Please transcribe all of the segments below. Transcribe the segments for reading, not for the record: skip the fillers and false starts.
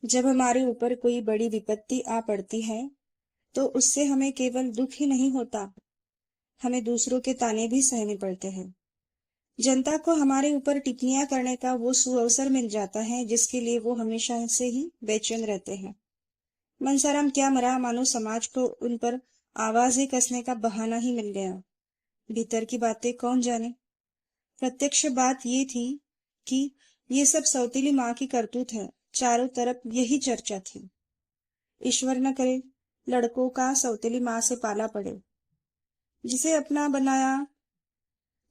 जब हमारे ऊपर कोई बड़ी विपत्ति आ पड़ती है तो उससे हमें केवल दुख ही नहीं होता, हमें दूसरों के ताने भी सहने पड़ते हैं। जनता को हमारे ऊपर टिप्पणियां करने का वो सुअवसर मिल जाता है जिसके लिए वो हमेशा से ही बेचैन रहते हैं। मनसाराम क्या मरा मानो समाज को उन पर आवाजें कसने का बहाना ही मिल गया। भीतर की बातें कौन जाने। प्रत्यक्ष बात ये थी कि ये सब सौतीली माँ की करतूत है। चारों तरफ यही चर्चा थी। ईश्वर न करे लड़कों का सौतेली माँ से पाला पड़े। जिसे अपना बनाया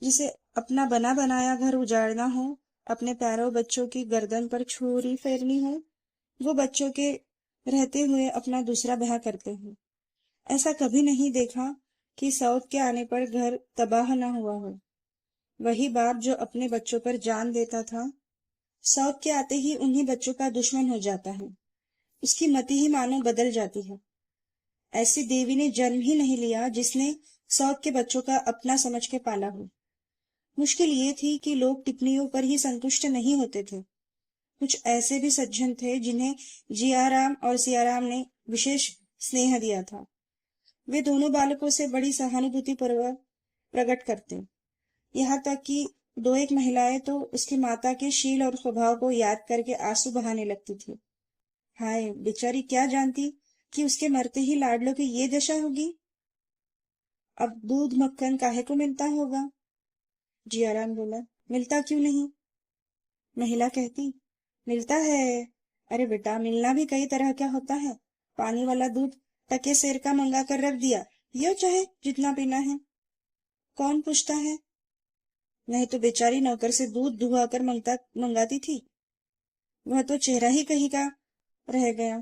जिसे अपना बना बनाया घर उजाड़ना हो, अपने प्यारों बच्चों की गर्दन पर छुरी फेरनी हो, वो बच्चों के रहते हुए अपना दूसरा ब्याह करते हैं। ऐसा कभी नहीं देखा कि सौत के आने पर घर तबाह न हुआ हो। वही बाप जो अपने बच्चों पर जान देता था, सौत के आते ही उन्हीं बच्चों का दुश्मन हो जाता है। उसकी मति ही मानो बदल जाती है। ऐसी देवी ने जन्म ही नहीं लिया जिसने सौत के बच्चों का अपना समझ के पाला हो। मुश्किल ये थी कि लोग टिप्पणियों पर ही संतुष्ट नहीं होते थे। कुछ ऐसे भी सज्जन थे जिन्हें जियाराम और सियाराम ने विशेष स्नेह दिया था। वे दोनों बालकों से बड़ी सहानुभूति पूर्वक प्रकट करते। यहाँ तक कि दो एक महिलाएं तो उसकी माता के शील और स्वभाव को याद करके आंसू बहाने लगती थी। हाय बेचारी क्या जानती कि उसके मरते ही लाडलों की ये दशा होगी। अब दूध मक्खन काहे को मिलता होगा। जियाराम बोला, मिलता क्यों नहीं। महिला कहती, मिलता है। अरे बेटा, मिलना भी कई तरह का होता है। पानी वाला दूध टके सेर का मंगा कर रख दिया, यो चाहे जितना पीना है। कौन पूछता है। नहीं तो बेचारी नौकर से दूध दुहा कर मंगाती थी। वह तो चेहरा ही कहीं का रह गया।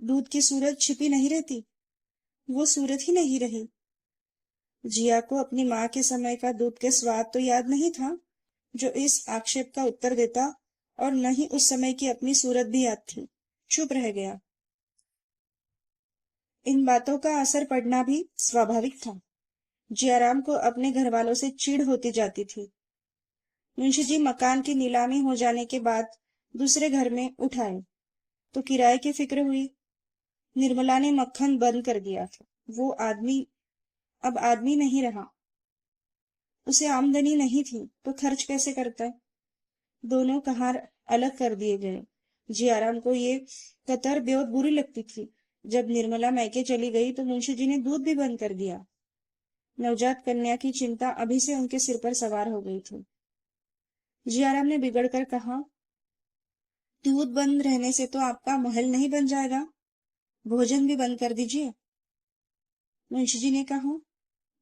दूध की सूरत छिपी नहीं रहती, वो सूरत ही नहीं रही। जिया को अपनी माँ के समय का दूध के स्वाद तो याद नहीं था जो इस आक्षेप का उत्तर देता, और न ही उस समय की अपनी सूरत भी याद थी। चुप रह गया। इन बातों का असर पड़ना भी स्वाभाविक था। जियाराम को अपने घर वालों से चिढ़ होती जाती थी। मुंशी जी मकान की नीलामी हो जाने के बाद दूसरे घर में उठाए तो किराए की फिक्र हुई। निर्मला ने मक्खन बंद कर दिया था। वो आदमी अब आदमी नहीं रहा। उसे आमदनी नहीं थी तो खर्च कैसे करता है। दोनों कहार अलग कर दिए गए। जियाराम को ये कतर बेहद बुरी लगती थी। जब निर्मला मैके चली गई तो मुंशी जी ने दूध भी बंद कर दिया। नवजात कन्या की चिंता अभी से उनके सिर पर सवार हो गई थी। जियाराम ने बिगड़कर कहा, दूध बंद रहने से तो आपका महल नहीं बन जाएगा, भोजन भी बंद कर दीजिए। मुंशी जी ने कहा,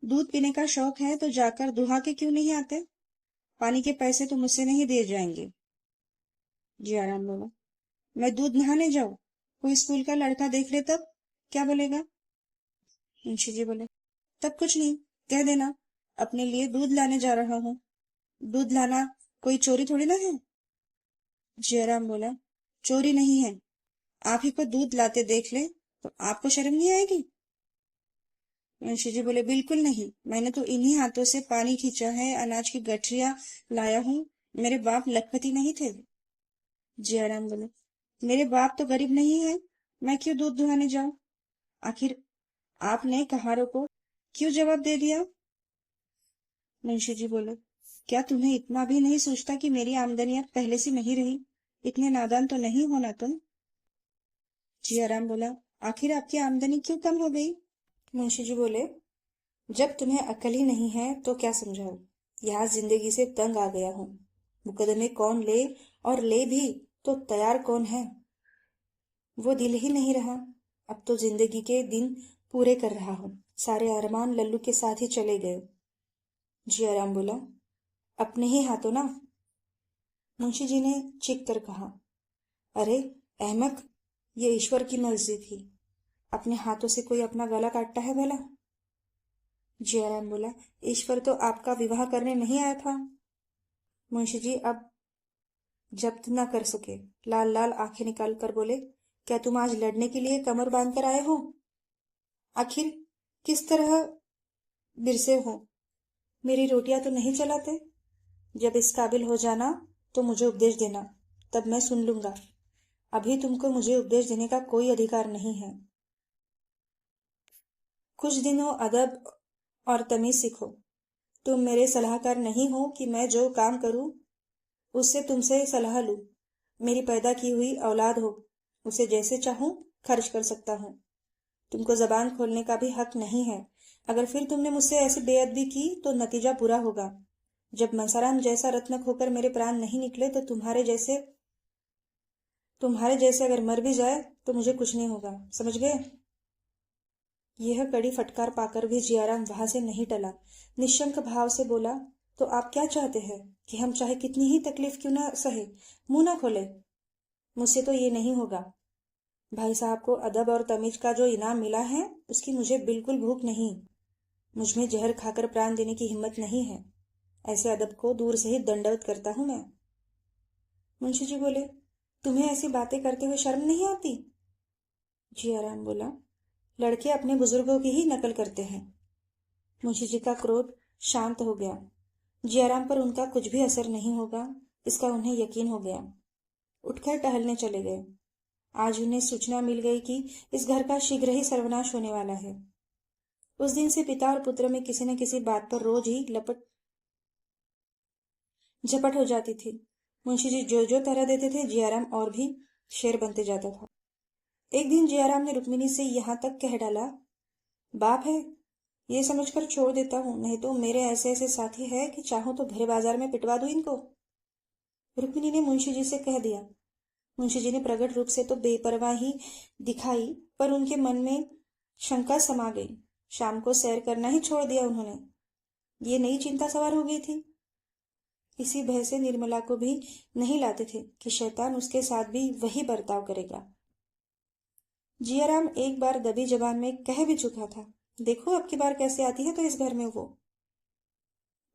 दूध पीने का शौक है तो जाकर दुहा के क्यों नहीं आते। पानी के पैसे तो मुझसे नहीं दिए जाएंगे। जियाराम बोला, मैं दूध नहाने जाऊं, कोई स्कूल का लड़का देख ले तब क्या बोलेगा। मुंशी जी बोले, तब कुछ नहीं, कह देना अपने लिए दूध लाने जा रहा हूँ। दूध लाना कोई चोरी थोड़ी ना है। जयराम बोला, चोरी नहीं है। आप ही को दूध लाते देख ले तो आपको शर्म नहीं आएगी। मुंशी जी बोले, बिल्कुल नहीं, मैंने तो इन्हीं हाथों से पानी खींचा है, अनाज की गठरिया लाया हूँ। मेरे बाप लखपति नहीं थे। जयराम बोले, मेरे बाप तो गरीब नहीं है, मैं क्यों दूध दुहाने जाऊं। आखिर आपने कहारों को क्यों जवाब दे दिया। मुंशी जी बोले, क्या तुम्हें इतना भी नहीं सोचता कि मेरी आमदनी अब पहले सी नहीं रही। इतने नादान तो नहीं होना तुम। जियाराम बोला, आखिर आपकी आमदनी क्यों कम हो गई। मुंशी जी बोले, जब तुम्हें अकल ही नहीं है तो क्या समझाओ। यहाँ जिंदगी से तंग आ गया हूँ। मुकदमे कौन ले, और ले भी तो तैयार कौन है। वो दिल ही नहीं रहा। अब तो जिंदगी के दिन पूरे कर रहा हूँ। सारे अरमान लल्लू के साथ ही चले गए। जियाराम बोला, अपने ही हाथों ना। मुंशी जी ने चीख कर कहा, अरे अहमक, ये ईश्वर की मर्जी थी। अपने हाथों से कोई अपना गला काटता है भला। जियाराम बोला, ईश्वर तो आपका विवाह करने नहीं आया था। मुंशी जी अब जब्त न कर सके, लाल लाल आंखें निकाल कर बोले, क्या तुम आज लड़ने के लिए कमर बांध कर आए हो। आखिर किस तरह बिरसे हो। मेरी रोटियां तो नहीं चलाते। जब इस काबिल हो जाना तो मुझे उपदेश देना, तब मैं सुन लूंगा। अभी तुमको मुझे उपदेश देने का कोई अधिकार नहीं है। कुछ दिनों अदब और तमीज सीखो। तुम मेरे सलाहकार नहीं हो कि मैं जो काम करूं उससे तुमसे सलाह लूं। मेरी पैदा की हुई औलाद हो, उसे जैसे चाहूं खर्च कर सकता हूं। तुमको जबान खोलने का भी हक नहीं है। अगर फिर तुमने मुझसे ऐसी बेअदबी की तो नतीजा बुरा होगा। जब मंसाराम जैसा रत्न खोकर मेरे प्राण नहीं निकले तो तुम्हारे जैसे अगर मर भी जाए तो मुझे कुछ नहीं होगा, समझ गए? यह कड़ी फटकार पाकर भी जियाराम वहां से नहीं टला। निशंक भाव से बोला, तो आप क्या चाहते हैं कि हम चाहे कितनी ही तकलीफ क्यों ना सहे, मुंह ना खोले? मुझसे तो ये नहीं होगा। भाई साहब को अदब और तमीज का जो इनाम मिला है उसकी मुझे बिल्कुल भूख नहीं। मुझमें जहर खाकर प्राण देने की हिम्मत नहीं है। ऐसे अदब को दूर से ही दंडवत करता हूं मैं। मुंशी जी बोले, तुम्हें ऐसी बातें करते हुए शर्म नहीं आती? जियाराम बोला, लड़के अपने बुजुर्गों की ही नकल करते हैं। मुंशी जी का क्रोध शांत हो गया। जियाराम पर उनका कुछ भी असर नहीं होगा इसका उन्हें यकीन हो गया। उठकर टहलने चले गए। आज उन्हें सूचना मिल गई कि इस घर का शीघ्र ही सर्वनाश होने वाला है। उस दिन से पिता और पुत्र में किसी न किसी बात पर रोज ही लपट झपट हो जाती थी। मुंशी जी जो जो तरह देते थे जियाराम और भी शेर बनते जाता था। एक दिन जियाराम ने रुक्मिणी से यहाँ तक कह डाला, बाप है ये समझकर छोड़ देता हूँ, नहीं तो मेरे ऐसे ऐसे साथी है कि चाहूं तो भरे बाजार में पिटवा दूं इनको। रुक्मिणी ने मुंशी जी से कह दिया। मुंशी जी ने प्रकट रूप से तो बेपरवाही दिखाई, पर उनके मन में शंका समा गई। शाम को सैर करना ही छोड़ दिया उन्होंने। ये नई चिंता सवार हो गई थी। इसी भय से निर्मला को भी नहीं लाते थे कि शैतान उसके साथ भी वही बर्ताव करेगा। जियाराम एक बार दबी जबान में कह भी चुका था, देखो अब की बार कैसे आती है तो इस घर में वो।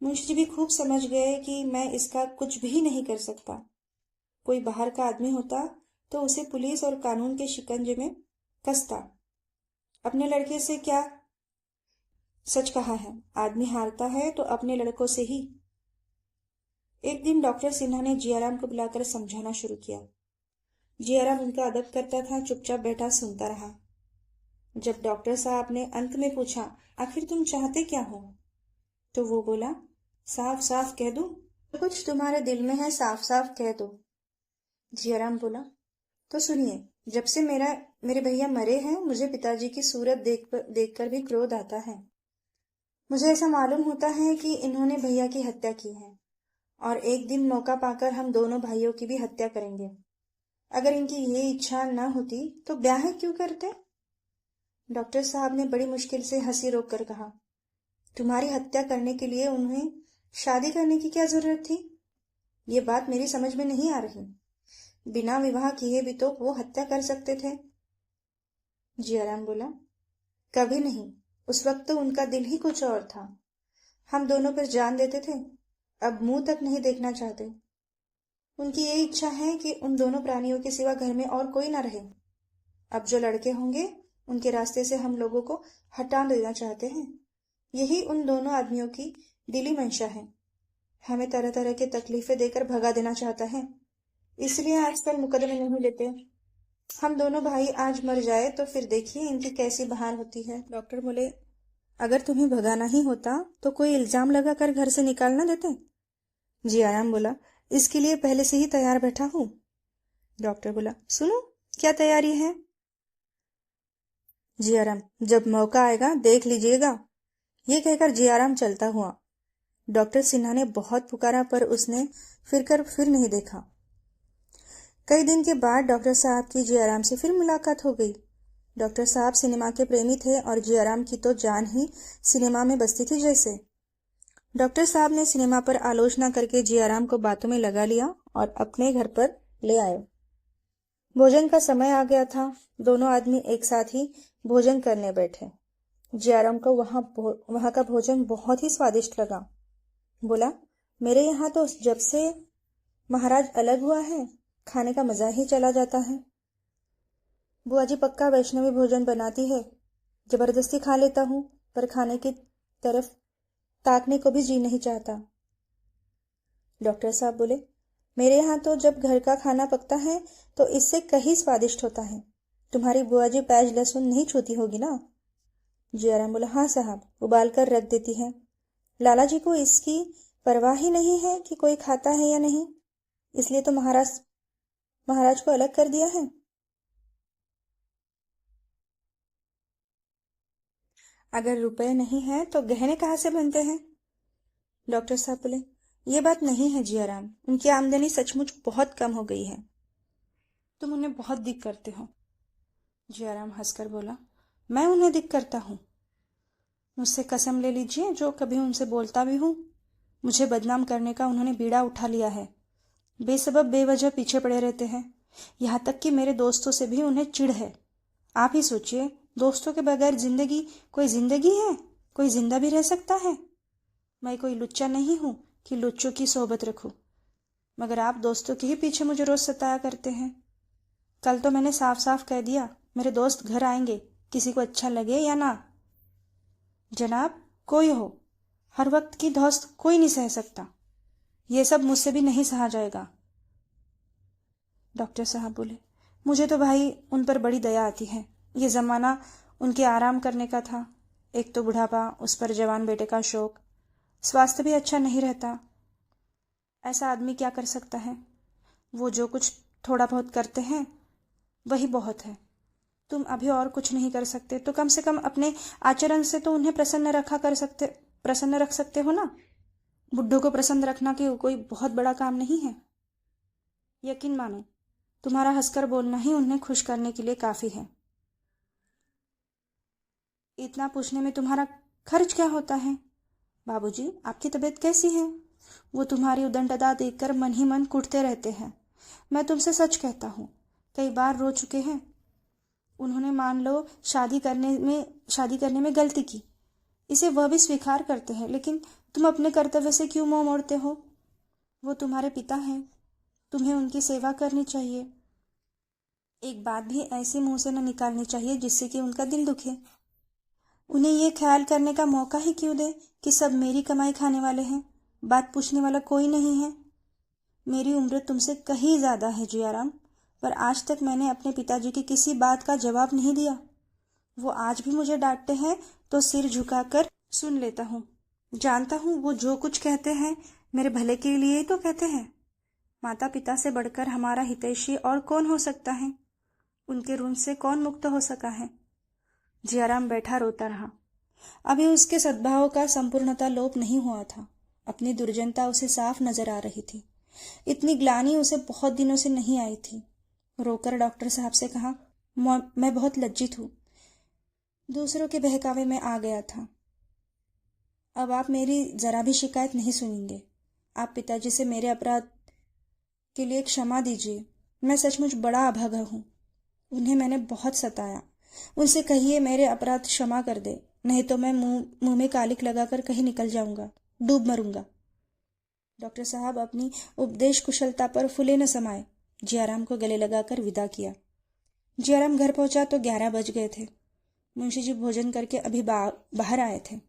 मुंशी जी भी खूब समझ गए कि मैं इसका कुछ भी नहीं कर सकता। कोई बाहर का आदमी होता तो उसे पुलिस और कानून के शिकंजे में कसता। अपने लड़के से क्या सच कहा है, आदमी हारता है तो अपने लड़कों से ही। एक दिन डॉक्टर सिन्हा ने जियाराम को बुलाकर समझाना शुरू किया। जियाराम उनका अदब करता था, चुपचाप बैठा सुनता रहा। जब डॉक्टर साहब ने अंत में पूछा, आखिर तुम चाहते क्या हो, तो वो बोला, साफ साफ कह दूं, तो कुछ तुम्हारे दिल में है साफ साफ कह दो। जियाराम बोला, तो सुनिए, जब से मेरे भैया मरे हैं मुझे पिताजी की सूरत देखकर भी क्रोध आता है। मुझे ऐसा मालूम होता है कि इन्होंने भैया की हत्या की है और एक दिन मौका पाकर हम दोनों भाइयों की भी हत्या करेंगे। अगर इनकी ये इच्छा न होती तो ब्याह क्यों करते? डॉक्टर साहब ने बड़ी मुश्किल से हंसी रोककर कहा, तुम्हारी हत्या करने के लिए उन्हें शादी करने की क्या जरूरत थी? ये बात मेरी समझ में नहीं आ रही। बिना विवाह किए भी तो वो हत्या कर सकते थे। जियाराम बोला, कभी नहीं, उस वक्त तो उनका दिल ही कुछ और था। हम दोनों पर जान देते थे, अब मुंह तक नहीं देखना चाहते। उनकी ये इच्छा है कि उन दोनों प्राणियों के सिवा घर में और कोई ना रहे। अब जो लड़के होंगे उनके रास्ते से हम लोगों को हटा देना चाहते हैं। यही उन दोनों आदमियों की दिली मंशा है। हमें तरह तरह की तकलीफें देकर भगा देना चाहता है, इसलिए आजकल मुकदमे नहीं लेते। हम दोनों भाई आज मर जाए तो फिर देखिए इनकी कैसी बहार होती है। डॉक्टर बोले, अगर तुम्हें भगाना ही होता तो कोई इल्जाम लगाकर घर से निकाल ना देते? जियाराम बोला, इसके लिए पहले से ही तैयार बैठा हूं। डॉक्टर बोला, सुनो क्या तैयारी है? जियाराम, जब मौका आएगा देख लीजिएगा। ये कहकर जियाराम चलता हुआ। डॉक्टर सिन्हा ने बहुत पुकारा पर उसने फिर नहीं देखा। कई दिन के बाद डॉक्टर साहब की जियाराम से फिर मुलाकात हो गई। डॉक्टर साहब सिनेमा के प्रेमी थे और जियाराम की तो जान ही सिनेमा में बसती थी जैसे। डॉक्टर साहब ने सिनेमा पर आलोचना करके जियाराम को बातों में लगा लिया और अपने घर पर ले आए। भोजन का समय आ गया था। दोनों आदमी एक साथ ही भोजन करने बैठे। जियाराम को वहां का भोजन बहुत ही स्वादिष्ट लगा। बोला, मेरे यहाँ तो जब से महाराज अलग हुआ है खाने का मजा ही चला जाता है। बुआ जी पक्का वैष्णवी भोजन बनाती है। जबरदस्ती खा लेता हूँ पर खाने की तरफ ताकने को भी जी नहीं चाहता। डॉक्टर साहब बोले, मेरे यहाँ तो जब घर का खाना पकता है तो इससे कहीं स्वादिष्ट होता है। तुम्हारी बुआ जी प्याज लहसुन नहीं छूती होगी ना? जयराम बोला, हाँ साहब, उबाल कर रख देती है। लाला जी को इसकी परवाह ही नहीं है कि कोई खाता है या नहीं, इसलिए तो महाराज महाराज को अलग कर दिया है। अगर रुपए नहीं है तो गहने कहाँ से बनते हैं? डॉक्टर साहब बोले, ये बात नहीं है जियाराम, उनकी आमदनी सचमुच बहुत कम हो गई है। तुम उन्हें बहुत दिक करते हो। जियाराम हंसकर बोला, मैं उन्हें दिक करता हूँ? मुझसे कसम ले लीजिए, जो कभी उनसे बोलता भी हूँ, मुझे बदनाम करने का उन्होंने बीड़ा उठा लिया है। बेसबब बेवजह पीछे पड़े रहते हैं। यहाँ तक कि मेरे दोस्तों से भी उन्हें चिढ़ है। आप ही सोचिए, दोस्तों के बगैर कोई जिंदगी है? कोई जिंदा भी रह सकता है? मैं कोई लुच्चा नहीं हूं कि लुच्चों की सोबत रखूं, मगर आप दोस्तों के ही पीछे मुझे रोज सताया करते हैं। कल तो मैंने साफ साफ कह दिया, मेरे दोस्त घर आएंगे, किसी को अच्छा लगे या ना। जनाब, कोई हो, हर वक्त की धौंस कोई नहीं सह सकता। ये सब मुझसे भी नहीं सहा जाएगा। डॉक्टर साहब बोले, मुझे तो भाई उन पर बड़ी दया आती है। ये जमाना उनके आराम करने का था। एक तो बुढ़ापा, उस पर जवान बेटे का शौक, स्वास्थ्य भी अच्छा नहीं रहता। ऐसा आदमी क्या कर सकता है? वो जो कुछ थोड़ा बहुत करते हैं वही बहुत है। तुम अभी और कुछ नहीं कर सकते तो कम से कम अपने आचरण से तो उन्हें प्रसन्न रख सकते हो ना। बुड्ढों को प्रसन्न रखना कोई बहुत बड़ा काम नहीं है। यकीन मानो, तुम्हारा हंसकर बोलना ही उन्हें खुश करने के लिए काफी है। इतना पूछने में तुम्हारा खर्च क्या होता है? बाबूजी, आपकी तबीयत कैसी है? वो तुम्हारी उदंडता देखकर मन ही मन कुटते रहते हैं। मैं तुमसे सच कहता हूँ, कई बार रो चुके हैं। उन्होंने मान लो शादी करने में गलती की, इसे वह भी स्वीकार करते हैं, लेकिन तुम अपने कर्तव्य से क्यों मुंह मोड़ते हो? वो तुम्हारे पिता हैं, तुम्हें उनकी सेवा करनी चाहिए। एक बात भी ऐसे मुंह से न निकालनी चाहिए जिससे कि उनका दिल दुखे। उन्हें ये ख्याल करने का मौका ही क्यों दे कि सब मेरी कमाई खाने वाले हैं, बात पूछने वाला कोई नहीं है। मेरी उम्र तुमसे कहीं ज्यादा है जियाराम, पर आज तक मैंने अपने पिताजी की किसी बात का जवाब नहीं दिया। वो आज भी मुझे डांटते हैं तो सिर झुकाकर सुन लेता हूँ। जानता हूँ वो जो कुछ कहते हैं मेरे भले के लिए ही तो कहते हैं। माता पिता से बढ़कर हमारा हितैषी और कौन हो सकता है? उनके ऋण से कौन मुक्त हो सका है? जियाराम बैठा रोता रहा। अभी उसके सद्भाव का संपूर्णता लोप नहीं हुआ था। अपनी दुर्जनता उसे साफ नजर आ रही थी। इतनी ग्लानि उसे बहुत दिनों से नहीं आई थी। रोकर डॉक्टर साहब से कहा, मैं बहुत लज्जित हूँ, दूसरों के बहकावे में आ गया था। अब आप मेरी जरा भी शिकायत नहीं सुनेंगे। आप पिताजी से मेरे अपराध के लिए क्षमा दीजिए। मैं सचमुच बड़ा अभागा हूँ। उन्हें मैंने बहुत सताया। उनसे कहिए मेरे अपराध क्षमा कर दे, नहीं तो मैं मुंह में कालिक लगाकर कहीं निकल जाऊंगा, डूब मरूंगा। डॉक्टर साहब अपनी उपदेश कुशलता पर फुले न समाये, जियाराम को गले लगाकर विदा किया। जियाराम घर पहुंचा तो 11 बज गए थे। मुंशी जी भोजन करके अभी बाहर आए थे।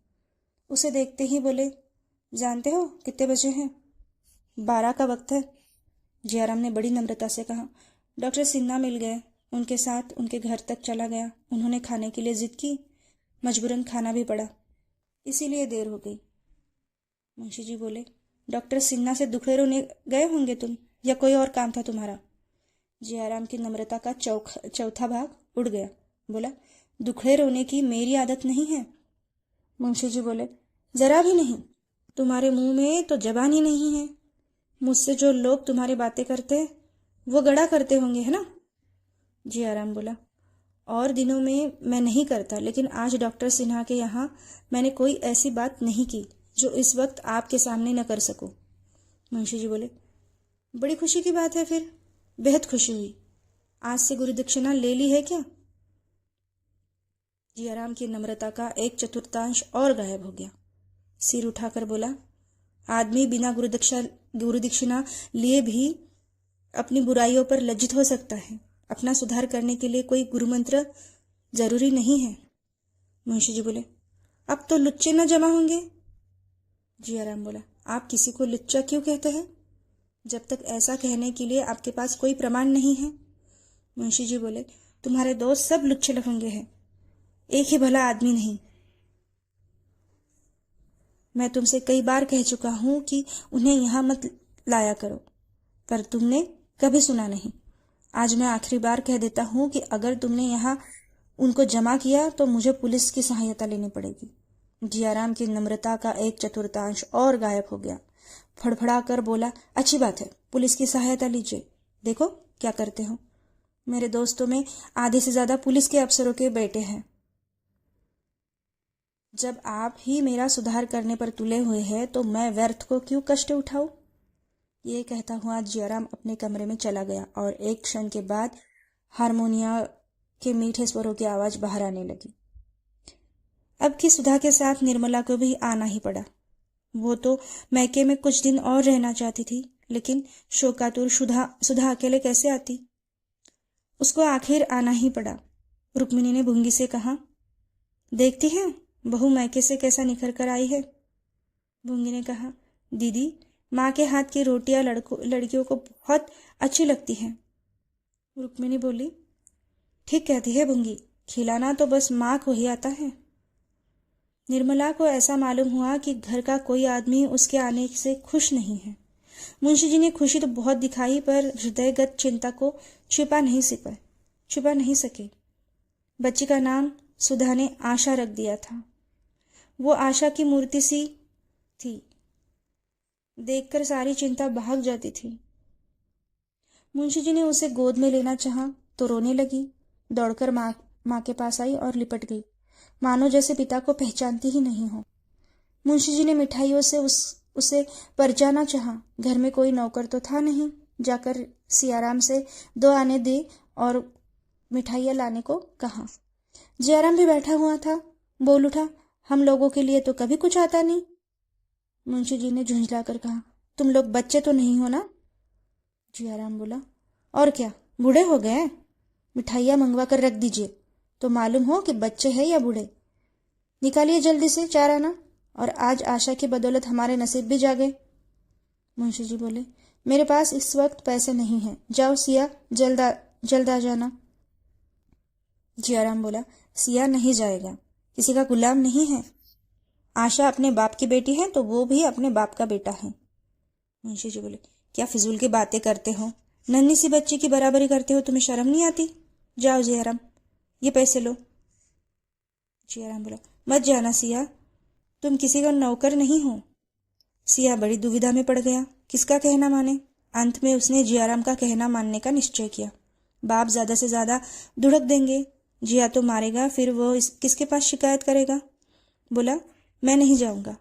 उसे देखते ही बोले, जानते हो कितने बजे हैं? 12 का वक्त है। जियाराम ने बड़ी नम्रता से कहा। डॉक्टर सिन्हा मिल गए, उनके साथ उनके घर तक चला गया। उन्होंने खाने के लिए जिद की, मजबूरन खाना भी पड़ा, इसीलिए देर हो गई। मुंशी जी बोले, डॉक्टर सिन्हा से दुखड़े रोने गए होंगे तुम, या कोई और काम था तुम्हारा? जियाराम की नम्रता का चौथा भाग उड़ गया। बोला, दुखड़े रोने की मेरी आदत नहीं है। मुंशी जी बोले, जरा भी नहीं। तुम्हारे मुंह में तो जबान ही नहीं है। मुझसे जो लोग तुम्हारी बातें करते वो गड़ा करते होंगे, है ना? जियाराम बोला, और दिनों में मैं नहीं करता, लेकिन आज डॉक्टर सिन्हा के यहाँ मैंने कोई ऐसी बात नहीं की जो इस वक्त आपके सामने न कर सकूं। मुंशी जी बोले, बड़ी खुशी की बात है फिर, बेहद खुशी हुई। आज से गुरु दक्षिणा ले ली है क्या? जियाराम की नम्रता का 1/4 और गायब हो गया। सिर उठाकर बोला, आदमी बिना गुरु दक्षिणा लिए भी अपनी बुराइयों पर लज्जित हो सकता है। अपना सुधार करने के लिए कोई गुरु मंत्र जरूरी नहीं है। मुंशी जी बोले, अब तो लुच्चे न जमा होंगे। जियाराम बोला, आप किसी को लुच्चा क्यों कहते हैं? जब तक ऐसा कहने के लिए आपके पास कोई प्रमाण नहीं है। मुंशी जी बोले, तुम्हारे दोस्त सब लुच्चे लफंगे हैं, एक ही भला आदमी नहीं। मैं तुमसे कई बार कह चुका हूं कि उन्हें यहां मत लाया करो, पर तुमने कभी सुना नहीं। आज मैं आखिरी बार कह देता हूं कि अगर तुमने यहाँ उनको जमा किया तो मुझे पुलिस की सहायता लेनी पड़ेगी। जियाराम की नम्रता का एक चतुर्थांश और गायब हो गया। फड़फड़ा कर बोला, अच्छी बात है, पुलिस की सहायता लीजिए, देखो क्या करते हो। मेरे दोस्तों में आधे से ज्यादा पुलिस के अफसरों के बेटे हैं। जब आप ही मेरा सुधार करने पर तुले हुए हैं तो मैं व्यर्थ को क्यों कष्ट उठाऊं। ये कहता हुआ जियाराम अपने कमरे में चला गया और एक क्षण के बाद हारमोनिया के मीठे स्वरों की आवाज बाहर आने लगी। अब की सुधा के साथ निर्मला को भी आना ही पड़ा। वो तो मैके में कुछ दिन और रहना चाहती थी, लेकिन शोकातुर सुधा अकेले कैसे आती। उसको आखिर आना ही पड़ा। रुक्मिणी ने भुंगी से कहा, देखती है बहू मैके से कैसा निखर कर आई है। भुंगी ने कहा, दीदी माँ के हाथ की रोटियां लड़कियों को बहुत अच्छी लगती हैं। रुक्मिणी बोली, ठीक कहती है भुंगी, खिलाना तो बस माँ को ही आता है। निर्मला को ऐसा मालूम हुआ कि घर का कोई आदमी उसके आने से खुश नहीं है। मुंशी जी ने खुशी तो बहुत दिखाई, पर हृदयगत चिंता को छिपा नहीं सके। बच्ची का नाम सुधा ने आशा रख दिया था। वो आशा की मूर्ति सी थी, देखकर सारी चिंता भाग जाती थी। मुंशी जी ने उसे गोद में लेना चाहा तो रोने लगी। दौड़कर माँ के पास आई और लिपट गई, मानो जैसे पिता को पहचानती ही नहीं हो। मुंशी जी ने मिठाइयों से उसे परचाना चाहा। घर में कोई नौकर तो था नहीं। जाकर सियाराम से 2 आने दे और मिठाइयाँ लाने को कहा। जियाराम भी बैठा हुआ था। बोल उठा, हम लोगों के लिए तो कभी कुछ आता नहीं। मुंशी जी ने झुंझला कर कहा, तुम लोग बच्चे तो नहीं हो ना। जियाराम बोला, और क्या बूढ़े हो गए, मिठाइयाँ मंगवा कर रख दीजिए तो मालूम हो कि बच्चे हैं या बूढ़े। निकालिए जल्दी से 4 आना, और आज आशा की बदौलत हमारे नसीब भी जागे। मुंशी जी बोले, मेरे पास इस वक्त पैसे नहीं हैं, जाओ सिया जल्द आ जाना। जियाराम बोला, सिया नहीं जाएगा, किसी का गुलाम नहीं है। आशा अपने बाप की बेटी है तो वो भी अपने बाप का बेटा है। मुंशी जी बोले, क्या फिजूल की बातें करते हो, नन्ही सी बच्ची की बराबरी करते हो, तुम्हें शर्म नहीं आती। जाओ जियाराम, ये पैसे लो। जियाराम बोला, मत जाना सिया, तुम किसी का नौकर नहीं हो। सिया बड़ी दुविधा में पड़ गया, किसका कहना माने। अंत में उसने जियाराम का कहना मानने का निश्चय किया। बाप ज्यादा से ज्यादा धुड़क देंगे, जिया तो मारेगा, फिर वो किसके पास शिकायत करेगा। बोला, मैं नहीं जाऊंगा।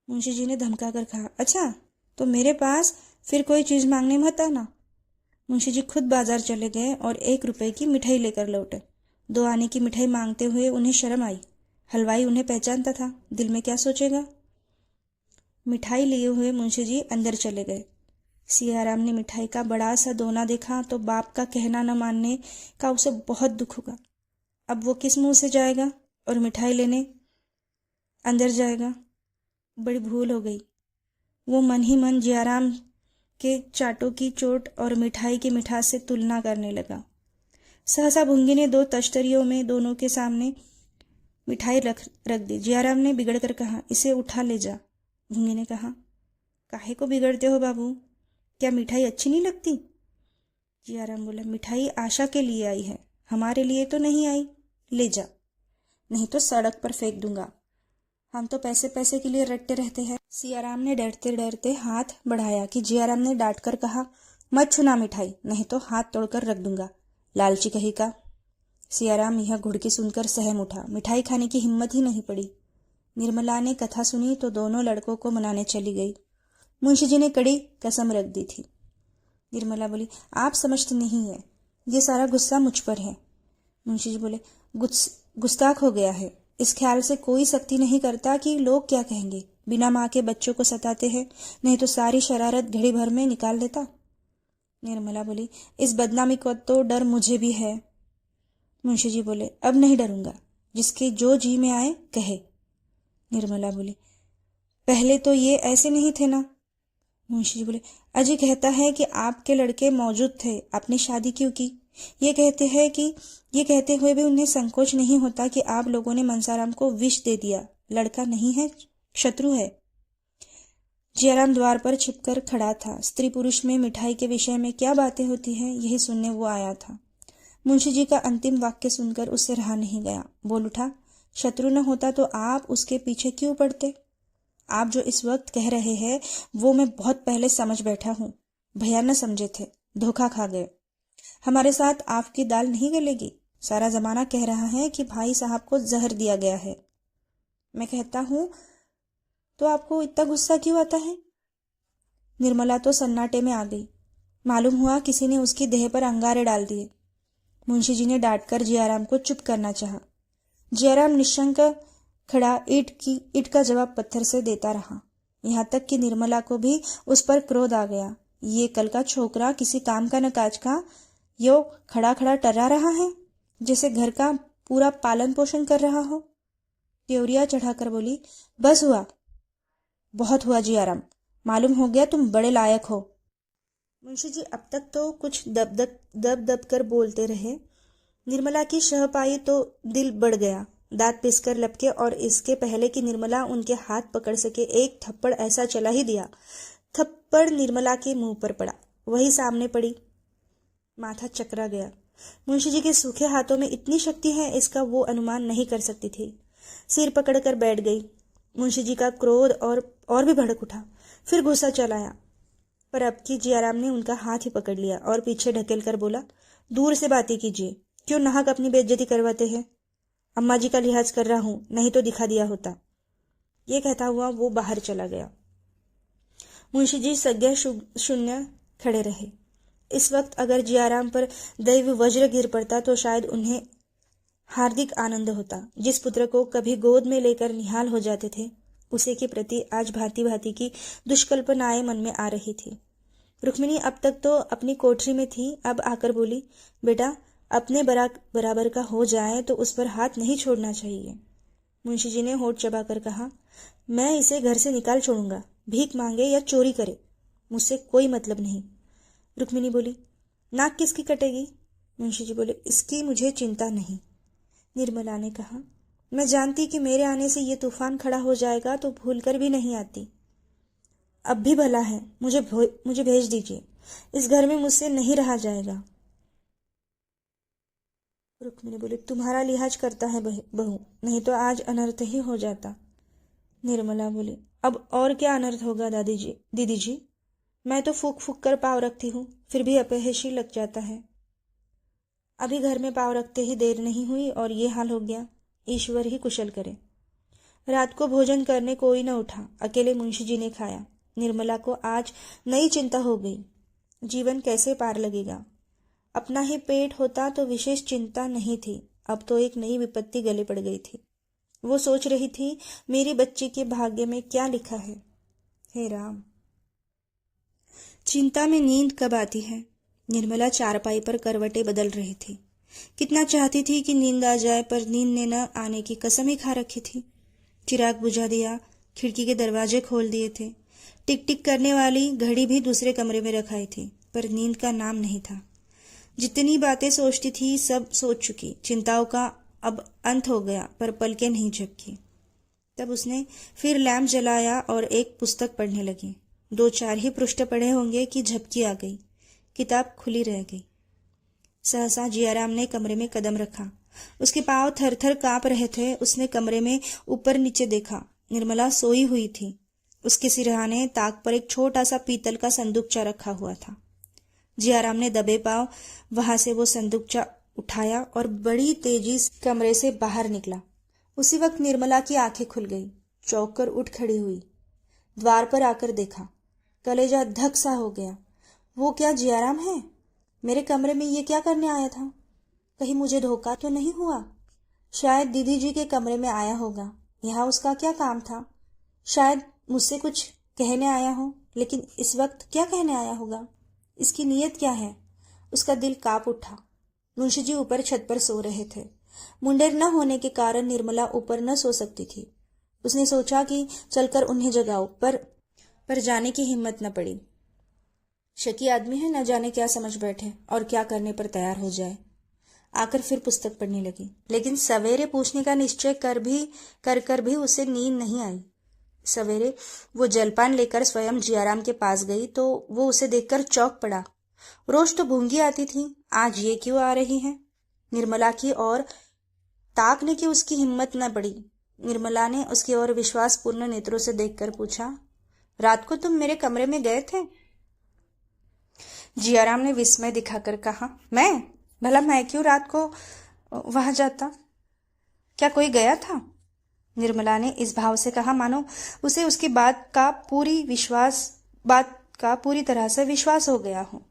मुंशी जी ने धमका कर कहा, अच्छा तो मेरे पास फिर कोई चीज मांगने मत आना। मुंशी जी खुद बाजार चले गए और 1 रुपए की मिठाई लेकर लौटे। 2 आने की मिठाई मांगते हुए उन्हें शर्म आई। हलवाई उन्हें पहचानता था, दिल में क्या सोचेगा। मिठाई लिए हुए मुंशी जी अंदर चले गए। सियाराम ने मिठाई का बड़ा सा दोना देखा तो बाप का कहना न मानने का उसे बहुत दुख हुआ। अब वो किस मुंह से जाएगा और मिठाई लेने अंदर जाएगा। बड़ी भूल हो गई। वो मन ही मन जियाराम के चाटों की चोट और मिठाई की मिठास से तुलना करने लगा। सहसा भुंगी ने 2 तश्तरियों में दोनों के सामने मिठाई रख दी। जियाराम ने बिगड़ कर कहा, इसे उठा ले जा। भुंगी ने कहा, काहे को बिगड़ते हो बाबू, क्या मिठाई अच्छी नहीं लगती। जियाराम बोला, मिठाई आशा के लिए आई है, हमारे लिए तो नहीं आई, ले जा, नहीं तो सड़क पर फेंक दूंगा। हम तो पैसे पैसे के लिए रटते रहते हैं। सियाराम ने डरते डरते हाथ बढ़ाया कि जियाराम ने डांट कर कहा, मत छूना मिठाई, नहीं तो हाथ तोड़कर रख दूंगा, लालची कहीं का। सियाराम यह घुड़की सुनकर सहम उठा। मिठाई खाने की हिम्मत ही नहीं पड़ी। निर्मला ने कथा सुनी तो दोनों लड़कों को मनाने चली गई। मुंशी जी ने कड़ी कसम रख दी थी। निर्मला बोली, आप समझते नहीं है, ये सारा गुस्सा मुझ पर है। मुंशी जी बोले, गुस्ताख हो गया है, इस ख्याल से कोई सख्ती नहीं करता कि लोग क्या कहेंगे। बिना माँ के बच्चों को सताते हैं, नहीं तो सारी शरारत घड़ी भर में निकाल देता। निर्मला बोली, इस बदनामी को तो डर मुझे भी है। मुंशी जी बोले, अब नहीं डरूंगा, जिसके जो जी में आए कहे। निर्मला बोली, पहले तो ये ऐसे नहीं थे ना। मुंशी जी बोले, अजय कहता है कि आपके लड़के मौजूद थे, आपने शादी क्यों की? ये कहते हैं कि ये कहते हुए भी उन्हें संकोच नहीं होता कि आप लोगों ने मनसाराम को विष दे दिया। लड़का नहीं है, शत्रु है। जयराम द्वार पर छिपकर खड़ा था। स्त्री पुरुष में मिठाई के विषय में क्या बातें होती हैं, यही सुनने वो आया था। मुंशी जी का अंतिम वाक्य सुनकर उससे रहा नहीं गया। बोल उठा, शत्रु न होता तो आप उसके पीछे क्यों पड़ते? आप जो इस वक्त कह रहे हैं वो मैं बहुत पहले समझ बैठा हूँ। भैया न समझे थे, धोखा खा गए। हमारे साथ आपकी दाल नहीं गलेगी। सारा जमाना कह रहा है कि भाई साहब को जहर दिया गया है। मैं कहता हूँ तो आपको इतना गुस्सा क्यों आता है? निर्मला तो सन्नाटे में आ गई। मालूम हुआ किसी ने उसकी देह पर अंगारे डाल दिए। मुंशी जी ने डांटकर जयराम को चुप करना चाहा। जयराम निशंक खड़ा ईंट का जवाब पत्थर से देता रहा, यहाँ तक कि निर्मला को भी उस पर क्रोध आ गया। ये कल का छोकरा किसी काम का न काज का, यो खड़ा खड़ा टर्रा रहा है जैसे घर का पूरा पालन पोषण कर रहा हो। त्योरिया चढ़ाकर बोली, बस हुआ, बहुत हुआ जयराम, मालूम हो गया तुम बड़े लायक हो। मुंशी जी अब तक तो कुछ दब कर बोलते रहे। निर्मला की शहपाई तो दिल बढ़ गया। दांत पिसकर लपके और इसके पहले कि निर्मला उनके हाथ पकड़ सके एक थप्पड़ ऐसा चला ही दिया। थप्पड़ निर्मला के मुंह पर पड़ा, वही सामने पड़ी। माथा चकरा गया। मुंशी जी के सूखे हाथों में इतनी शक्ति है इसका वो अनुमान नहीं कर सकती थी। सिर पकड़कर बैठ गई। मुंशी जी का क्रोध और भी भड़क उठा। फिर गुस्सा चलाया, पर अब की जयराम ने उनका हाथ ही पकड़ लिया और पीछे ढकेल कर बोला, दूर से बातें कीजिए, क्यों नाहक अपनी बेइज्जती करवाते हैं? अम्मा जी का लिहाज कर रहा हूं, नहीं तो दिखा दिया होता। ये कहता हुआ वो बाहर चला गया। मुंशी जी सज्ञा शून्य खड़े रहे। इस वक्त अगर जयराम पर दैव वज्र गिर पड़ता तो शायद उन्हें हार्दिक आनंद होता। जिस पुत्र को कभी गोद में लेकर निहाल हो जाते थे, उसे के प्रति आज भांति भांति की दुष्कल्पनाएं मन में आ रही थी। रुक्मिणी अब तक तो अपनी कोठरी में थी, अब आकर बोली, बेटा अपने बराबर का हो जाए तो उस पर हाथ नहीं छोड़ना चाहिए। मुंशी जी ने होठ चबाकर कहा, मैं इसे घर से निकाल छोड़ूंगा, भीख मांगे या चोरी करे, मुझसे कोई मतलब नहीं। रुक्मिणी बोली, नाक किसकी कटेगी? मुंशी जी बोले, इसकी मुझे चिंता नहीं। निर्मला ने कहा, मैं जानती कि मेरे आने से ये तूफान खड़ा हो जाएगा तो भूल कर भी नहीं आती। अब भी भला है, मुझे भेज दीजिए, इस घर में मुझसे नहीं रहा जाएगा। रुक्मिणी बोली, तुम्हारा लिहाज करता है बहू, नहीं तो आज अनर्थ ही हो जाता। निर्मला बोली, अब और क्या अनर्थ होगा दीदी जी, मैं तो फूक फूक कर पाँव रखती हूँ, फिर भी अपयश ही लग जाता है। अभी घर में पाँव रखते ही देर नहीं हुई और ये हाल हो गया। ईश्वर ही कुशल करे। रात को भोजन करने कोई न उठा, अकेले मुंशी जी ने खाया। निर्मला को आज नई चिंता हो गई, जीवन कैसे पार लगेगा। अपना ही पेट होता तो विशेष चिंता नहीं थी, अब तो एक नई विपत्ति गले पड़ गई थी। वो सोच रही थी, मेरी बच्ची के भाग्य में क्या लिखा है। हे राम, चिंता में नींद कब आती है। निर्मला चारपाई पर करवटें बदल रही थी। कितना चाहती थी कि नींद आ जाए, पर नींद ने न आने की कसम ही खा रखी थी। चिराग बुझा दिया, खिड़की के दरवाजे खोल दिए थे। टिक टिक करने वाली घड़ी भी दूसरे कमरे में रखाई थी, पर नींद का नाम नहीं था। जितनी बातें सोचती थी सब सोच चुकी। चिंताओं का अब अंत हो गया, पर पलकें नहीं झपकी। तब उसने फिर लैंप जलाया और एक पुस्तक पढ़ने लगी। 2-4 ही पृष्ठ पढ़े होंगे कि झपकी आ गई। किताब खुली रह गई। सहसा जयराम ने कमरे में कदम रखा। उसके पांव थर थर कांप रहे थे। उसने कमरे में ऊपर नीचे देखा। निर्मला सोई हुई थी। उसके सिरहाने ताक पर एक छोटा सा पीतल का संदूकचा रखा हुआ था। जयराम ने दबे पांव वहां से वो संदूकचा उठाया और बड़ी तेजी से कमरे से बाहर निकला। उसी वक्त निर्मला की आंखें खुल गई। चौंक कर उठ खड़ी हुई। द्वार पर आकर देखा। कलेजा धक सा हो गया। वो क्या जयराम है? मेरे कमरे में ये क्या करने आया था? कहीं मुझे धोखा तो नहीं हुआ? शायद दीदी जी के कमरे में आया होगा। यहाँ उसका क्या काम था? शायद मुझसे कुछ कहने आया हो, लेकिन इस वक्त क्या कहने आया होगा? इसकी नीयत क्या है? उसका दिल कांप उठा। मुंशी जी ऊपर छत पर सो रहे थे। मुंडेर न होने के कारण निर्मला ऊपर न सो सकती थी। उसने सोचा कि चलकर उन्हें जगाओ, पर पर जाने की हिम्मत न पड़ी। शकी आदमी है, न जाने क्या समझ बैठे और क्या करने पर तैयार हो जाए। आकर फिर पुस्तक पढ़ने लगी, लेकिन सवेरे पूछने का निश्चय कर भी उसे नींद नहीं आई। सवेरे वो जलपान लेकर स्वयं जियाराम के पास गई तो वो उसे देखकर चौंक पड़ा। रोज तो भूंगी आती थी, आज ये क्यों आ रही है? निर्मला की ओर ताकने की उसकी हिम्मत न पड़ी। निर्मला ने उसकी ओर विश्वासपूर्ण नेत्रों से देखकर पूछा, रात को तुम मेरे कमरे में गए थे? जियाराम ने विस्मय दिखाकर कहा, मैं? भला मैं क्यों रात को वहां जाता? क्या कोई गया था? निर्मला ने इस भाव से कहा मानो उसे उसकी बात का पूरी तरह से विश्वास हो गया हो।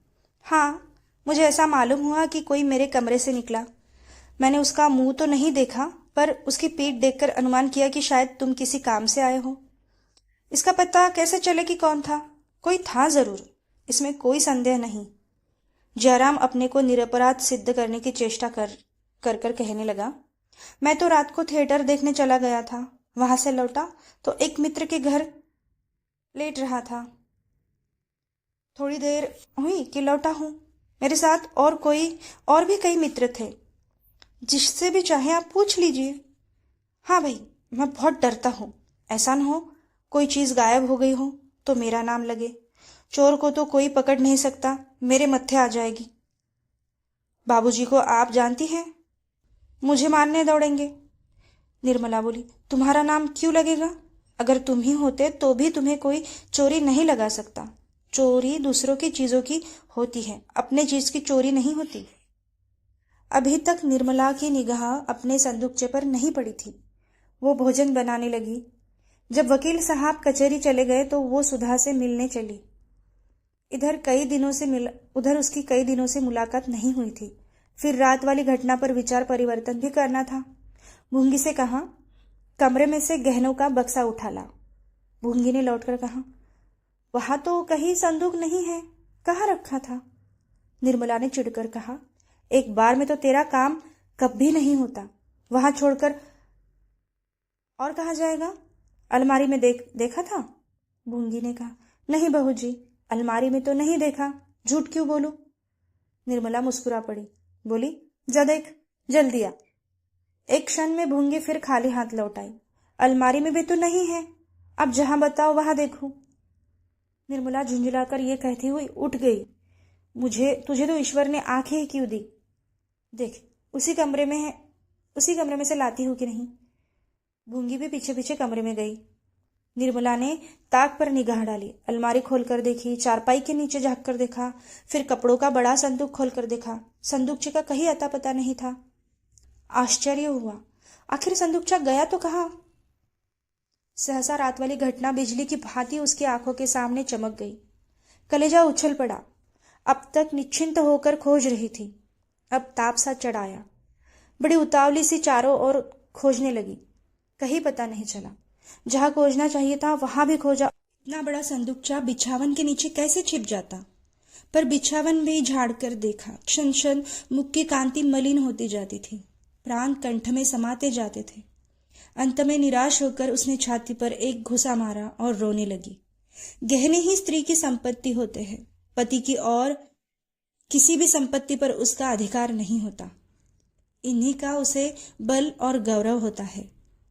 हाँ, मुझे ऐसा मालूम हुआ कि कोई मेरे कमरे से निकला। मैंने उसका मुंह तो नहीं देखा, पर उसकी पीठ देखकर अनुमान किया कि शायद तुम किसी काम से आए हो। इसका पता कैसे चले कि कौन था? कोई था जरूर, इसमें कोई संदेह नहीं। जयराम अपने को निरपराध सिद्ध करने की चेष्टा कर कहने लगा, मैं तो रात को थिएटर देखने चला गया था। वहां से लौटा तो एक मित्र के घर लेट रहा था। थोड़ी देर हुई कि लौटा हूं। मेरे साथ और भी कई मित्र थे, जिससे भी चाहे आप पूछ लीजिए। हाँ भाई, मैं बहुत डरता हूं, ऐसा न हो कोई चीज गायब हो गई हो तो मेरा नाम लगे। चोर को तो कोई पकड़ नहीं सकता, मेरे मत्थे आ जाएगी। बाबूजी को आप जानती हैं, मुझे मारने दौड़ेंगे। निर्मला बोली, तुम्हारा नाम क्यों लगेगा? अगर तुम ही होते तो भी तुम्हें कोई चोरी नहीं लगा सकता। चोरी दूसरों की चीजों की होती है, अपने चीज की चोरी नहीं होती। अभी तक निर्मला की निगाह अपने संदूकचे पर नहीं पड़ी थी। वो भोजन बनाने लगी। जब वकील साहब कचहरी चले गए तो वो सुधा से मिलने चली। उधर उसकी कई दिनों से मुलाकात नहीं हुई थी। फिर रात वाली घटना पर विचार परिवर्तन भी करना था। भूंगी से कहा, कमरे में से गहनों का बक्सा उठा ला। भूंगी ने लौटकर कहा, वहां तो कहीं संदूक नहीं है, कहाँ रखा था? निर्मला ने चिढ़कर कहा, एक बार में तो तेरा काम कभी नहीं होता। वहां छोड़कर और कहा जाएगा? अलमारी में देखा था? भूंगी ने कहा, नहीं बहू जी, अलमारी में तो नहीं देखा, झूठ क्यों बोलूं? निर्मला मुस्कुरा पड़ी, बोली, जा देख, जल्दी आ। एक क्षण में भूंगी फिर खाली हाथ लौट आई। अलमारी में भी तो नहीं है, अब जहां बताओ वहां देखूं। निर्मला झुंझुलाकर ये कहती हुई उठ गई, तुझे तो ईश्वर ने आंखें ही क्यों दी? देख, उसी कमरे में से लाती हूं कि नहीं। भूंगी भी पीछे पीछे कमरे में गई। निर्मला ने ताक पर निगाह डाली, अलमारी खोलकर देखी, चारपाई के नीचे झांक कर देखा, फिर कपड़ों का बड़ा संदूक खोलकर देखा। संदूकचे का कहीं अता पता नहीं था। आश्चर्य हुआ, आखिर संदूकचा गया तो कहाँ? सहसा रात वाली घटना बिजली की भांति उसकी आंखों के सामने चमक गई। कलेजा उछल पड़ा। अब तक निश्चिंत होकर खोज रही थी, अब ताप सा चढ़ाया। बड़ी उतावली सी चारों ओर खोजने लगी, कहीं पता नहीं चला। जहां खोजना चाहिए था वहां भी खोजा। इतना बड़ा संदूकचा बिछावन के नीचे कैसे छिप जाता? पर बिछावन भी झाड़ कर देखा। क्षण क्षण मुख की कांति मलिन होती जाती थी, प्राण कंठ में समाते जाते थे। अंत में निराश होकर उसने छाती पर एक घुसा मारा और रोने लगी। गहने ही स्त्री की संपत्ति होते हैं, पति की और किसी भी संपत्ति पर उसका अधिकार नहीं होता। इन्हीं का उसे बल और गौरव होता है।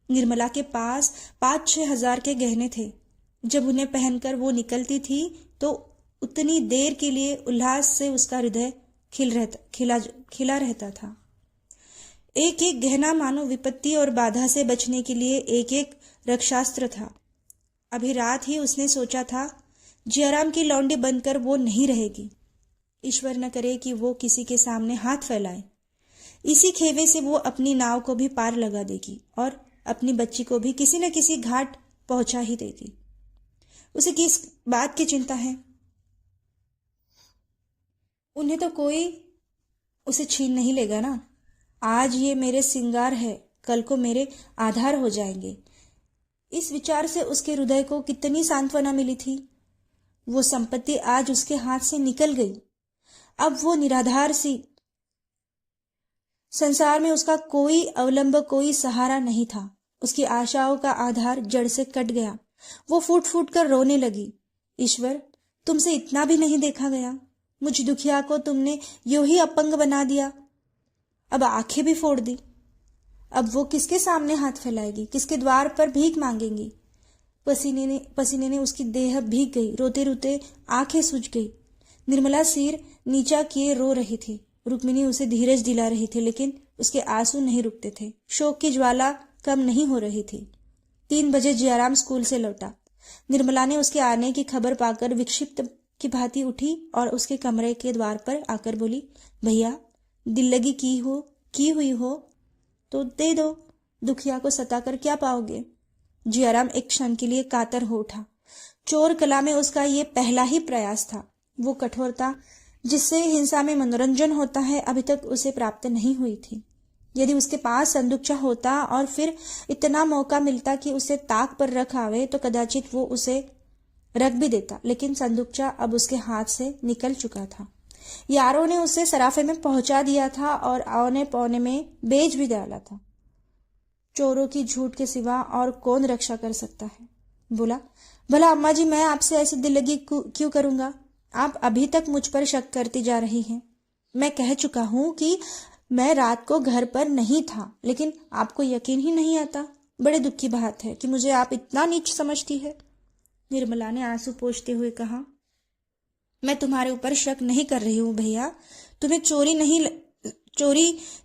निर्मला के पास 5-6 हजार के गहने थे। जब उन्हें पहनकर वो निकलती थी तो उतनी देर के लिए उल्लास से उसका हृदय खिला रहता था। एक एक गहना मानो विपत्ति और बाधा से बचने के लिए एक एक रक्षास्त्र था। अभी रात ही उसने सोचा था, जियाराम की लौंडी बनकर वो नहीं रहेगी। ईश्वर न करे कि वो किसी के सामने हाथ फैलाए। इसी खेवे से वो अपनी नाव को भी पार लगा देगी और अपनी बच्ची को भी किसी न किसी घाट पहुंचा ही देगी। उसे किस बात की चिंता है? उन्हें तो कोई उसे छीन नहीं लेगा ना। आज ये मेरे सिंगार है, कल को मेरे आधार हो जाएंगे। इस विचार से उसके हृदय को कितनी सांत्वना मिली थी। वो संपत्ति आज उसके हाथ से निकल गई। अब वो निराधार सी। संसार में उसका कोई अवलंब, कोई सहारा नहीं था। उसकी आशाओं का आधार जड़ से कट गया। वो फूट फूट कर रोने लगी। ईश्वर, तुमसे इतना भी नहीं देखा गया। मुझ दुखिया को तुमने यूं ही अपंग बना दिया, अब आंखें भी फोड़ दी। अब वो किसके सामने हाथ फैलाएगी, किसके द्वार पर भीख मांगेंगी। पसीने ने उसकी देह भीग गई, रोते रोते आंखें सूज गई। निर्मला सिर नीचा किए रो रही थी। रुक्मिणी उसे धीरज दिला रही थी, लेकिन उसके आंसू नहीं रुकते थे। शोक की ज्वाला कम नहीं हो रही थी। 3 बजे जयराम स्कूल से लौटा। निर्मला ने उसके आने की खबर पाकर विक्षिप्त की भांति उठी और उसके कमरे के द्वार पर आकर बोली, भैया, दिल लगी की हुई हो तो दे दो, दुखिया को सताकर क्या पाओगे। जयराम एक क्षण के लिए कातर हो उठा। चोर कला में उसका ये पहला ही प्रयास था। वो कठोरता जिससे हिंसा में मनोरंजन होता है अभी तक उसे प्राप्त नहीं हुई थी। यदि उसके पास संदूकचा होता और फिर इतना मौका मिलता कि उसे ताक पर रख आवे तो कदाचित वो उसे रख भी देता, लेकिन संदूकचा अब उसके हाथ से निकल चुका था। यारों ने उसे सराफे में पहुंचा दिया था और औने पौने में बेच भी डाला था। चोरों की झूठ के सिवा और कौन रक्षा कर सकता है। बोला, भला अम्मा जी, मैं आपसे ऐसी दिल्लगी क्यों करूंगा। आप अभी तक मुझ पर शक करती जा रही हैं। मैं कह चुका हूं कि मैं रात को घर पर नहीं था, लेकिन आपको यकीन ही नहीं आता। बड़े दुख की बात है कि मुझे आप इतना नीच समझती है। निर्मला ने आंसू पोंछते हुए कहा, मैं तुम्हारे ऊपर शक नहीं कर रही हूं भैया।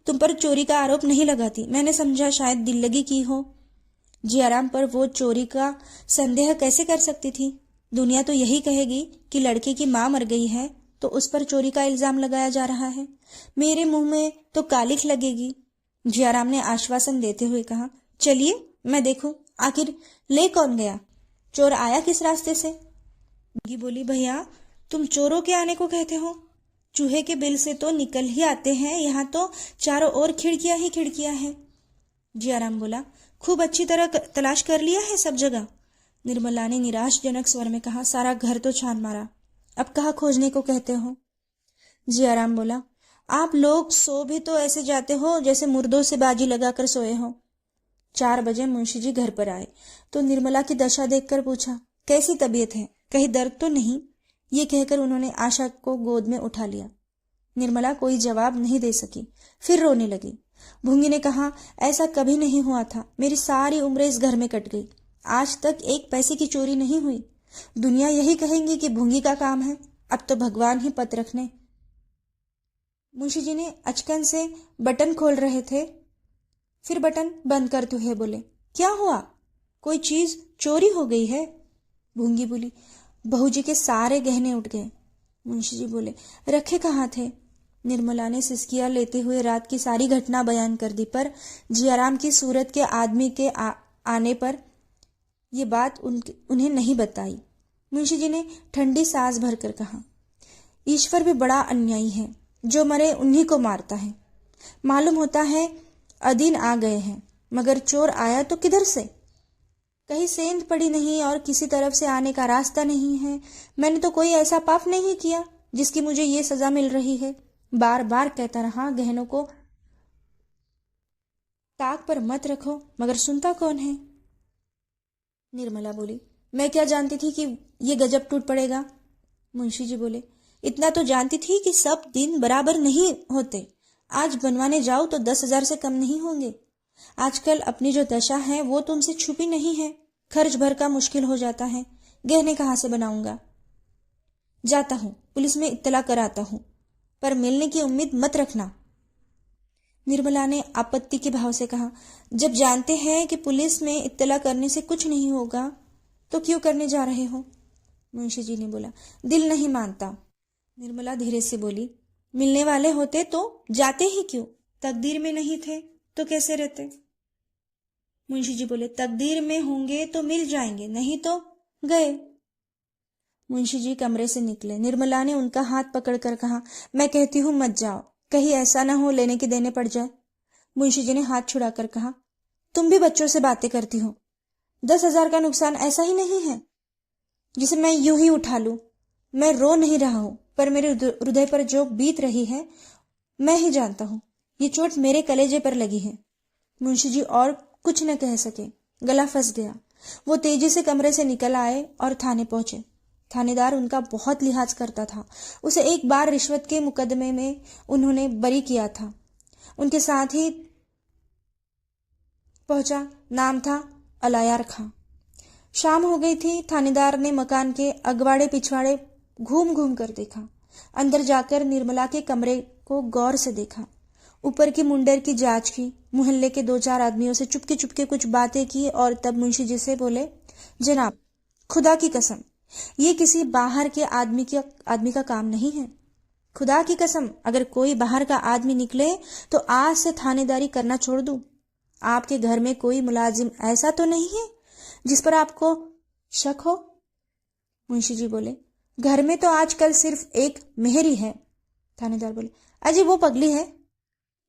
तुम पर चोरी का आरोप नहीं लगाती। मैंने समझा शायद दिल लगी की हो। जयराम पर वो चोरी का संदेह कैसे कर सकती थी। दुनिया तो यही कहेगी कि लड़के की मां मर गई है तो उस पर चोरी का इल्जाम लगाया जा रहा है। मेरे मुंह में तो कालिख लगेगी। जयराम ने आश्वासन देते हुए कहा, चलिए मैं देखूं आखिर ले कौन गया, चोर आया किस रास्ते से। बोली, भैया, तुम चोरों के आने को कहते हो। चूहे के बिल से तो निकल ही आते हैं, यहाँ तो चारों ओर खिड़कियां ही खिड़कियां हैं। जयराम बोला, खूब अच्छी तरह तलाश कर लिया है सब जगह। निर्मला ने निराशजनक स्वर में कहा, सारा घर तो छान मारा, अब कहाँ खोजने को कहते हो। जयराम बोला, आप लोग सो भी तो ऐसे जाते हो जैसे मुर्दों से बाजी लगाकर सोए हो। 4 बजे मुंशी जी घर पर आए तो निर्मला की दशा देखकर पूछा, कैसी तबीयत है, कहीं दर्द तो नहीं। ये कहकर उन्होंने आशा को गोद में उठा लिया। निर्मला कोई जवाब नहीं दे सकी, फिर रोने लगी। भूंगी ने कहा, ऐसा कभी नहीं हुआ था। मेरी सारी उम्र इस घर में कट गई, आज तक 1 पैसे की चोरी नहीं हुई। दुनिया यही कहेंगी कि भूंगी का काम है। अब तो भगवान ही पत रखने। मुंशी जी ने अचकन से बटन खोल रहे थे, फिर बटन बंद करते हुए बोले, क्या हुआ, कोई चीज चोरी हो गई है। भूंगी बोली, बहू जी के सारे गहने उठ गए। मुंशी जी बोले, रखे कहाँ थे। निर्मला ने सिसकियां लेते हुए रात की सारी घटना बयान कर दी, पर जयराम की सूरत के आदमी के आने पर ये बात उन्हें नहीं बताई। मुंशी जी ने ठंडी सांस भरकर कहा, ईश्वर भी बड़ा अन्यायी है, जो मरे उन्हीं को मारता है। मालूम होता है अदीन आ गए हैं, मगर चोर आया तो किधर से। कहीं सेंध पड़ी नहीं और किसी तरफ से आने का रास्ता नहीं है। मैंने तो कोई ऐसा पाप नहीं किया जिसकी मुझे ये सजा मिल रही है। बार बार कहता रहा, गहनों को ताक पर मत रखो, मगर सुनता कौन है। निर्मला बोली, मैं क्या जानती थी कि ये गजब टूट पड़ेगा। मुंशी जी बोले, इतना तो जानती थी कि सब दिन बराबर नहीं होते। आज बनवाने जाओ तो 10,000 से कम नहीं होंगे। आजकल अपनी जो दशा है वो तुमसे छुपी नहीं है। खर्च भर का मुश्किल हो जाता है, गहने कहाँ से बनाऊंगा। जाता हूँ, पुलिस में इत्तला कराता हूँ, पर मिलने की उम्मीद मत रखना। निर्मला ने आपत्ति के भाव से कहा, जब जानते हैं कि पुलिस में इत्तला करने से कुछ नहीं होगा तो क्यों करने जा रहे हो। मुंशी जी ने बोला, दिल नहीं मानता। निर्मला धीरे से बोली, मिलने वाले होते तो जाते ही क्यों, तकदीर में नहीं थे तो कैसे रहते। मुंशी जी बोले, तकदीर में होंगे तो मिल जाएंगे, नहीं तो गए। मुंशी जी कमरे से निकले। निर्मला ने उनका हाथ पकड़कर कहा, मैं कहती हूँ मत जाओ, कहीं ऐसा ना हो लेने के देने पड़ जाए। मुंशी जी ने हाथ छुड़ाकर कहा, तुम भी बच्चों से बातें करती हो। 10,000 का नुकसान ऐसा ही नहीं है जिसे मैं यूं ही उठा लूं। मैं रो नहीं रहा हूं, पर मेरे हृदय पर जो बीत रही है मैं ही जानता हूं। ये चोट मेरे कलेजे पर लगी है। मुंशी जी और कुछ न कह सके, गला फंस गया। वो तेजी से कमरे से निकल आए और थाने पहुंचे। थानेदार उनका बहुत लिहाज करता था। उसे एक बार रिश्वत के मुकदमे में उन्होंने बरी किया था। उनके साथ ही पहुंचा, नाम था अलायार खां। शाम हो गई थी। थानेदार ने मकान के अगवाड़े पिछवाड़े घूम घूम कर देखा। अंदर जाकर निर्मला के कमरे को गौर से देखा। ऊपर की मुंडेर की जांच की। मोहल्ले के 2-4 आदमियों से चुपके चुपके कुछ बातें की और तब मुंशी जी से बोले, जनाब, खुदा की कसम, ये किसी बाहर के आदमी का काम नहीं है। खुदा की कसम, अगर कोई बाहर का आदमी निकले तो आज से थानेदारी करना छोड़ दूं। आपके घर में कोई मुलाजिम ऐसा तो नहीं है जिस पर आपको शक हो? मुंशी जी बोले, घर में तो आजकल सिर्फ एक मेहरी है। थानेदार बोले, अजी वो पगली है,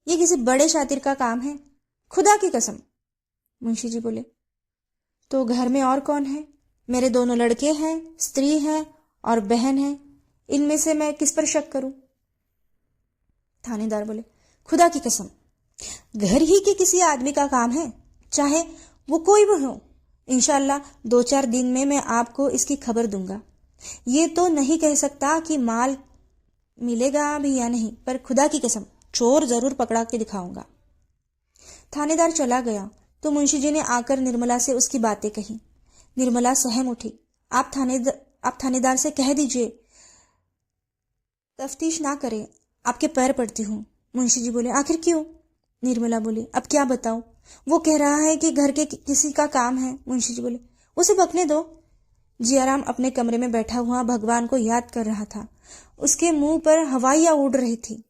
ये किसी बड़े शातिर का काम है, खुदा की कसम। मुंशी जी बोले, तो घर में और कौन है? मेरे 2 लड़के हैं, स्त्री है और बहन है, इनमें से मैं किस पर शक करूं? थानेदार बोले, खुदा की कसम, घर ही के किसी आदमी का काम है, चाहे वो कोई भी हो। इंशाल्लाह 2-4 दिन में मैं आपको इसकी खबर दूंगा। ये तो नहीं कह सकता कि माल मिलेगा भी या नहीं, पर खुदा की कसम चोर जरूर पकड़ा के दिखाऊंगा। थानेदार चला गया तो मुंशी जी ने आकर निर्मला से उसकी बातें कही। निर्मला सहम उठी। आप थानेदार से कह दीजिए तफ्तीश ना करे, आपके पैर पड़ती हूँ। मुंशी जी बोले, आखिर क्यों? निर्मला बोली, अब क्या बताऊं, वो कह रहा है कि घर के किसी का काम है। मुंशी जी बोले, उसे बकने दो। जियाराम अपने कमरे में बैठा हुआ भगवान को याद कर रहा था। उसके मुंह पर हवाइयां उड़ रही थी।